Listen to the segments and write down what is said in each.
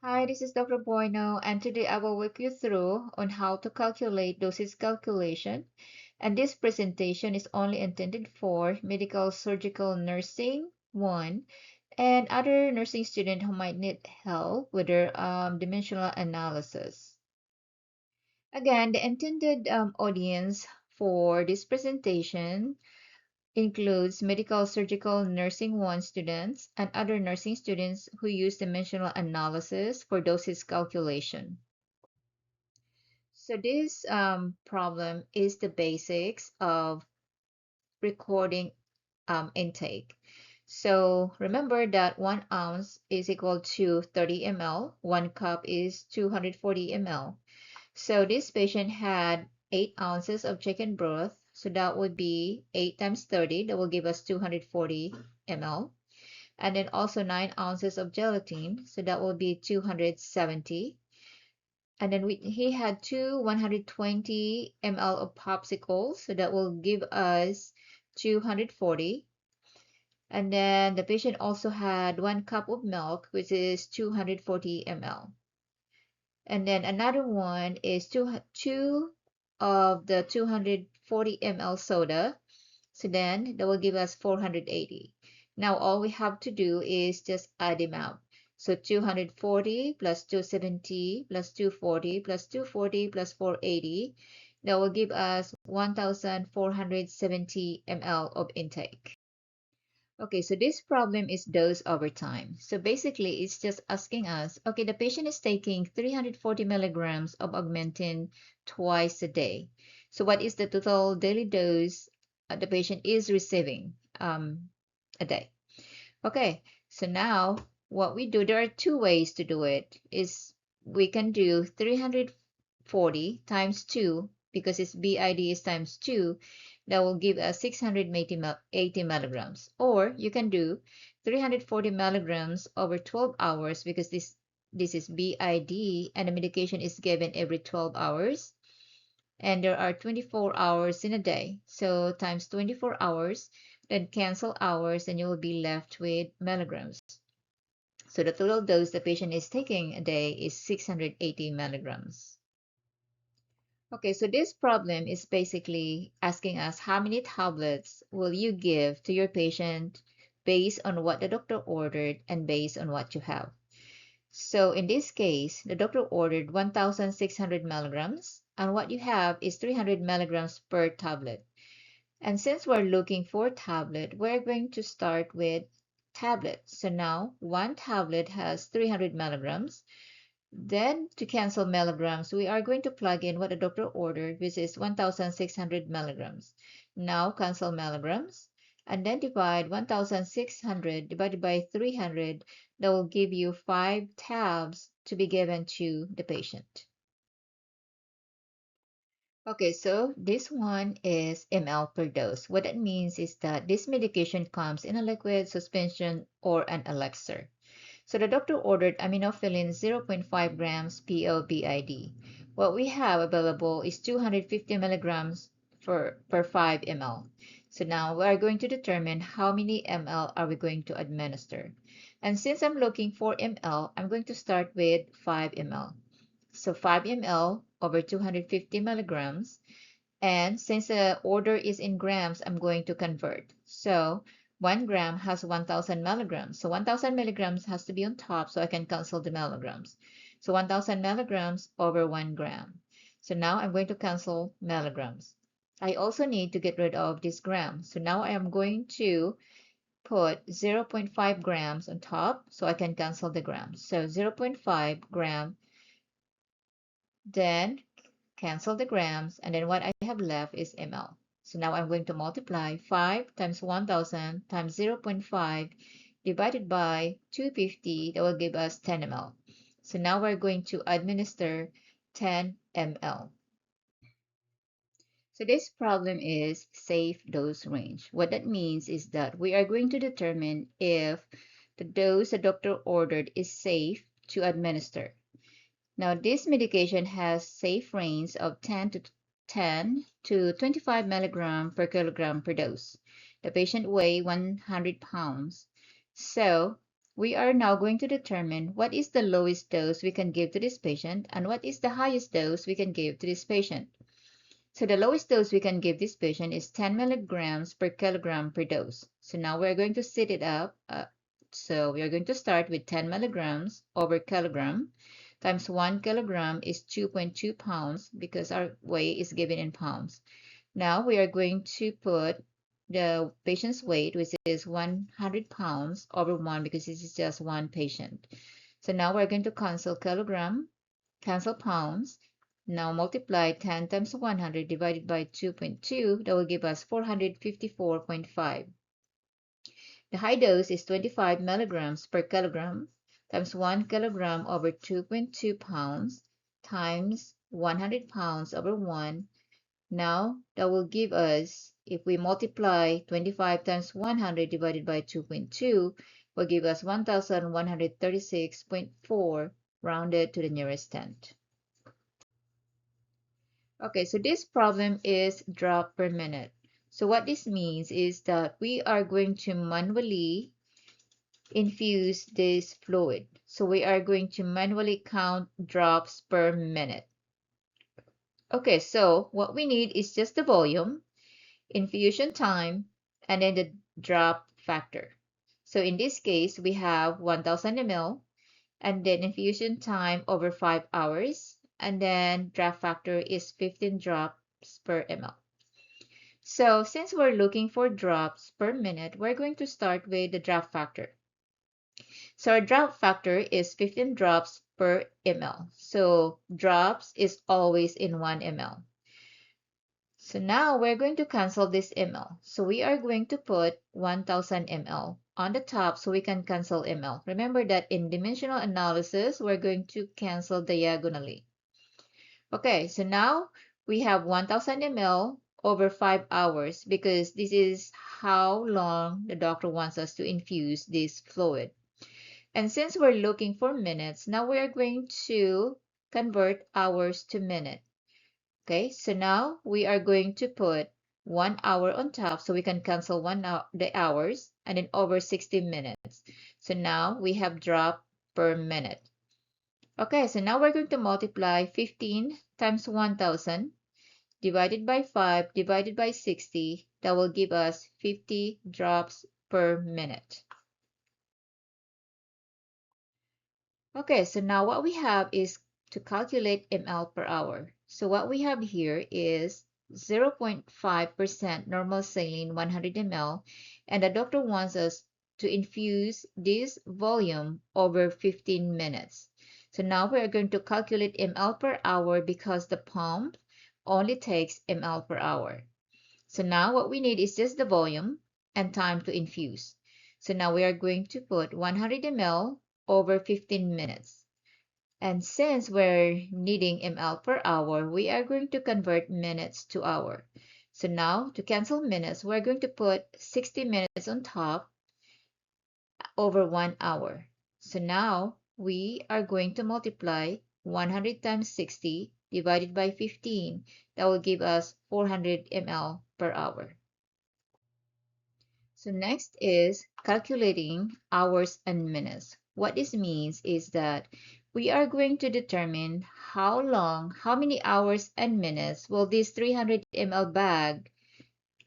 Hi, this is Dr. Bueno, and today I will walk you through on how to calculate dosage calculation. And this presentation is only intended for medical, surgical, nursing, one, and other nursing student who might need help with their dimensional analysis. Again, the intended audience for this presentation includes medical, surgical, nursing 1 students and other nursing students who use dimensional analysis for dosage calculation. So this problem is the basics of recording intake. So remember that 1 ounce is equal to 30 ml, 1 cup is 240 ml. So this patient had 8 ounces of chicken broth. So that would be 8 times 30. That will give us 240 ml. And then also 9 ounces of gelatin. So that will be 270. And then he had two 120 ml of popsicles. So that will give us 240. And then the patient also had 1 cup of milk, which is 240 ml. And then another one is two of the 240 ml soda. So then that will give us 480. Now all we have to do is just add them up. So 240 plus 270 plus 240 plus 240 plus 480. That will give us 1,470 ml of intake. Okay, so this problem is dose over time. So basically, it's just asking us, okay, the patient is taking 340 milligrams of augmentin twice a day. So what is the total daily dose the patient is receiving a day? Okay, so now what we do, there are two ways to do it. Is we can do 340 times 2 because its BID is times 2. That will give us 680 milligrams. Or you can do 340 milligrams over 12 hours because this is BID and the medication is given every 12 hours. And there are 24 hours in a day. So times 24 hours, then cancel hours, and you will be left with milligrams. So the total dose the patient is taking a day is 680 milligrams. Okay, so this problem is basically asking us how many tablets will you give to your patient based on what the doctor ordered and based on what you have. So in this case, the doctor ordered 1,600 milligrams, and what you have is 300 milligrams per tablet. And since we're looking for tablet, we're going to start with tablets. So now one tablet has 300 milligrams. Then to cancel milligrams, we are going to plug in what the doctor ordered, which is 1,600 milligrams. Now cancel milligrams and then divide 1,600 divided by 300. That will give you 5 tabs to be given to the patient. Okay, so this one is ml per dose. What that means is that this medication comes in a liquid, suspension, or an elixir. So the doctor ordered aminophylline 0.5 grams PO/BID. What we have available is 250 milligrams per 5 ml. So now we are going to determine how many ml are we going to administer. And since I'm looking for ml, I'm going to start with 5 ml. So 5 ml over 250 milligrams. And since the order is in grams, I'm going to convert. So 1 gram has 1,000 milligrams. So 1,000 milligrams has to be on top so I can cancel the milligrams. So 1,000 milligrams over 1 gram. So now I'm going to cancel milligrams. I also need to get rid of this gram. So now I am going to put 0.5 grams on top so I can cancel the grams. So 0.5 gram, then cancel the grams, and then what I have left is ml. So now I'm going to multiply 5 times 1,000 times 0.5 divided by 250. That will give us 10 ml. So now we're going to administer 10 ml. So this problem is safe dose range. What that means is that we are going to determine if the dose the doctor ordered is safe to administer. Now, this medication has safe range of 10 to 25 milligram per kilogram per dose. The patient weighs 100 pounds. So we are now going to determine what is the lowest dose we can give to this patient and what is the highest dose we can give to this patient. So the lowest dose we can give this patient is 10 milligrams per kilogram per dose. So now we're going to set it up. So we are going to start with 10 milligrams over kilogram times 1 kilogram is 2.2 pounds because our weight is given in pounds. Now we are going to put the patient's weight, which is 100 pounds over 1 because this is just one patient. So now we're going to cancel kilogram, cancel pounds. Now multiply 10 times 100 divided by 2.2. That will give us 454.5. The high dose is 25 milligrams per kilogram times 1 kilogram over 2.2 pounds times 100 pounds over 1. Now that will give us, if we multiply 25 times 100 divided by 2.2, will give us 1136.4 rounded to the nearest tenth. Okay, so this problem is drop per minute. So what this means is that we are going to manually infuse this fluid. So we are going to manually count drops per minute. Okay, so what we need is just the volume, infusion time, and then the drop factor. So in this case, we have 1000 ml, and then infusion time over 5 hours, and then drop factor is 15 drops per ml. So since we're looking for drops per minute, we're going to start with the drop factor. So our drop factor is 15 drops per ml. So drops is always in 1 ml. So now we're going to cancel this ml. So we are going to put 1000 ml on the top so we can cancel ml. Remember that in dimensional analysis, we're going to cancel diagonally. Okay, so now we have 1000 ml over 5 hours because this is how long the doctor wants us to infuse this fluid. And since we're looking for minutes, now we're going to convert hours to minute. Okay, so now we are going to put 1 hour on top so we can cancel the hours and then over 60 minutes. So now we have drop per minute. Okay, so now we're going to multiply 15 times 1000 divided by 5 divided by 60. That will give us 50 drops per minute. Okay, so now what we have is to calculate ml per hour. So what we have here is 0.5% normal saline 100 ml, and the doctor wants us to infuse this volume over 15 minutes. So now we are going to calculate ml per hour because the pump only takes ml per hour. So now what we need is just the volume and time to infuse. So now we are going to put 100 ml over 15 minutes. And since we're needing ml per hour, we are going to convert minutes to hour. So now to cancel minutes, we're going to put 60 minutes on top over 1 hour. So now we are going to multiply 100 times 60 divided by 15. That will give us 400 ml per hour. So next is calculating hours and minutes. What this means is that we are going to determine how many hours and minutes will this 300 ml bag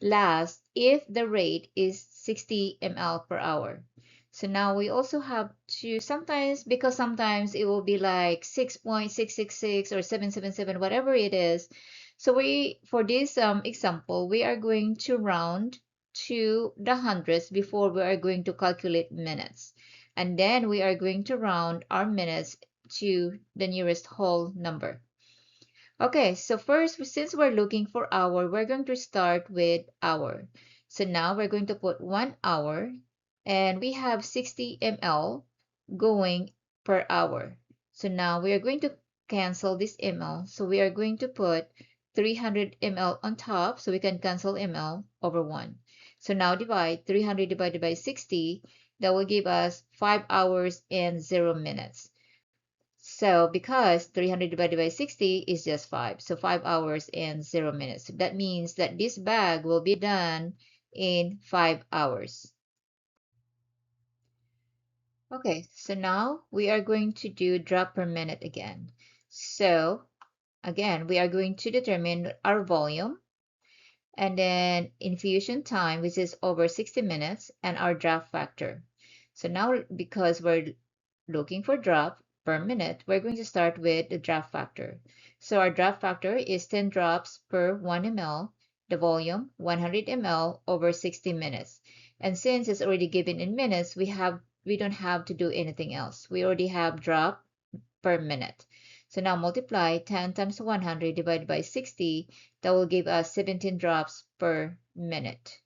last if the rate is 60 ml per hour. So now we also have to because sometimes it will be like 6.666 or 777, whatever it is. So for this example, we are going to round to the hundreds before we are going to calculate minutes. And then we are going to round our minutes to the nearest whole number. Okay, so first, since we're looking for hour, we're going to start with hour. So now we're going to put 1 hour, and we have 60 ml going per hour. So now we are going to cancel this ml. So we are going to put 300 ml on top so we can cancel ml over 1. So now divide 300 divided by 60. That will give us 5 hours and 0 minutes. So because 300 divided by 60 is just 5. So 5 hours and 0 minutes. That means that this bag will be done in 5 hours. Okay, so now we are going to do drop per minute again. So again, we are going to determine our volume and then infusion time, which is over 60 minutes, and our drop factor. So now, because we're looking for drop per minute, we're going to start with the drop factor. So our drop factor is 10 drops per 1 ml, the volume 100 ml over 60 minutes. And since it's already given in minutes, we don't have to do anything else. We already have drop per minute. So now multiply 10 times 100 divided by 60. That will give us 17 drops per minute.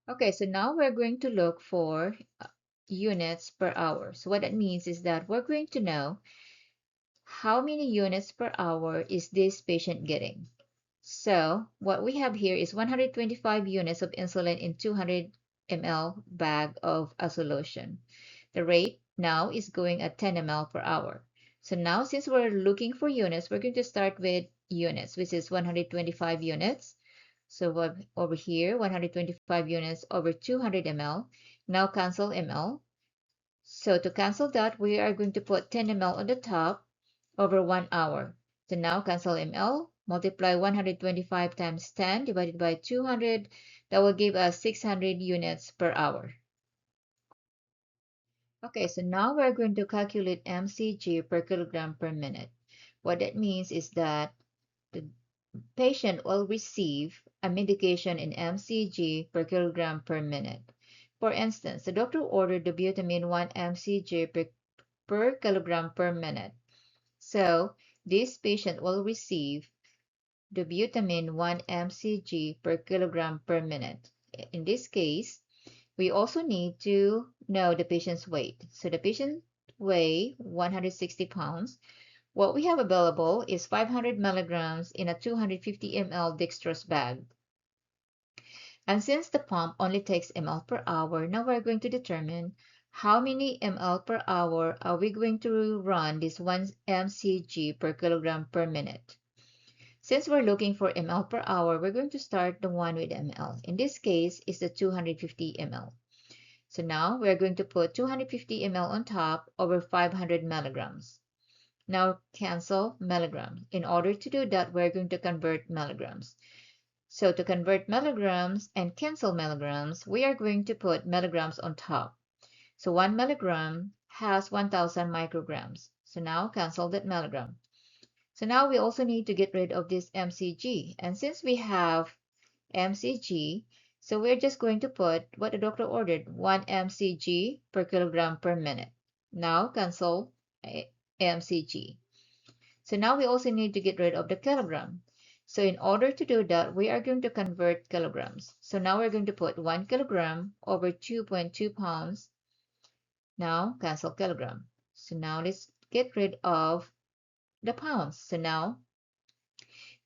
Okay, so now we're going to look for units per hour. So what that means is that we're going to know how many units per hour is this patient getting. So what we have here is 125 units of insulin in 200 ml bag of a solution. The rate now is going at 10 ml per hour. So now since we're looking for units, we're going to start with units, which is 125 units. So over here, 125 units over 200 ml. Now cancel ml. So to cancel that, we are going to put 10 ml on the top over 1 hour. So now cancel ml, multiply 125 times 10 divided by 200. That will give us 600 units per hour. Okay, so now we're going to calculate mcg per kilogram per minute. What that means is that the patient will receive a medication in mcg per kilogram per minute. For instance, the doctor ordered the butamine 1 mcg per kilogram per minute. So this patient will receive the butamine 1 mcg per kilogram per minute. In this case, we also need to know the patient's weight. So the patient weigh 160 pounds. What we have available is 500 milligrams in a 250 ml dextrose bag. And since the pump only takes ml per hour, now we're going to determine how many ml per hour are we going to run this 1 mcg per kilogram per minute. Since we're looking for ml per hour, we're going to start the one with ml. In this case, it's the 250 ml. So now we're going to put 250 ml on top over 500 milligrams. Now cancel milligrams. In order to do that, we're going to convert milligrams. So to convert milligrams and cancel milligrams, we are going to put milligrams on top. So 1 milligram has 1000 micrograms. So now cancel that milligram. So now we also need to get rid of this mcg. And since we have mcg, so we're just going to put what the doctor ordered, 1 mcg per kilogram per minute. Now cancel mcg. So now we also need to get rid of the kilogram. So in order to do that, we are going to convert kilograms. So now we're going to put 1 kilogram over 2.2 pounds. Now cancel kilogram. So now let's get rid of the pounds. So now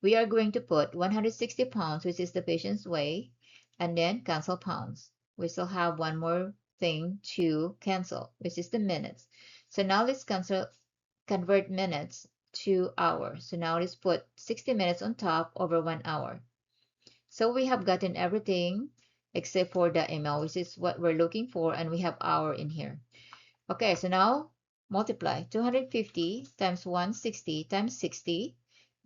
we are going to put 160 pounds, which is the patient's weight, and then cancel pounds. We still have one more thing to cancel, which is the minutes. So now let's convert minutes to hours. So now let's put 60 minutes on top over 1 hour. So we have gotten everything except for the ml, which is what we're looking for, and we have hour in here. Okay, so now multiply 250 times 160 times 60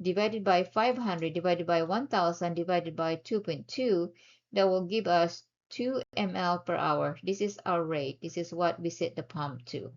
divided by 500 divided by 1000 divided by 2.2. That will give us 2 ml per hour. This is our rate. This is what we set the pump to.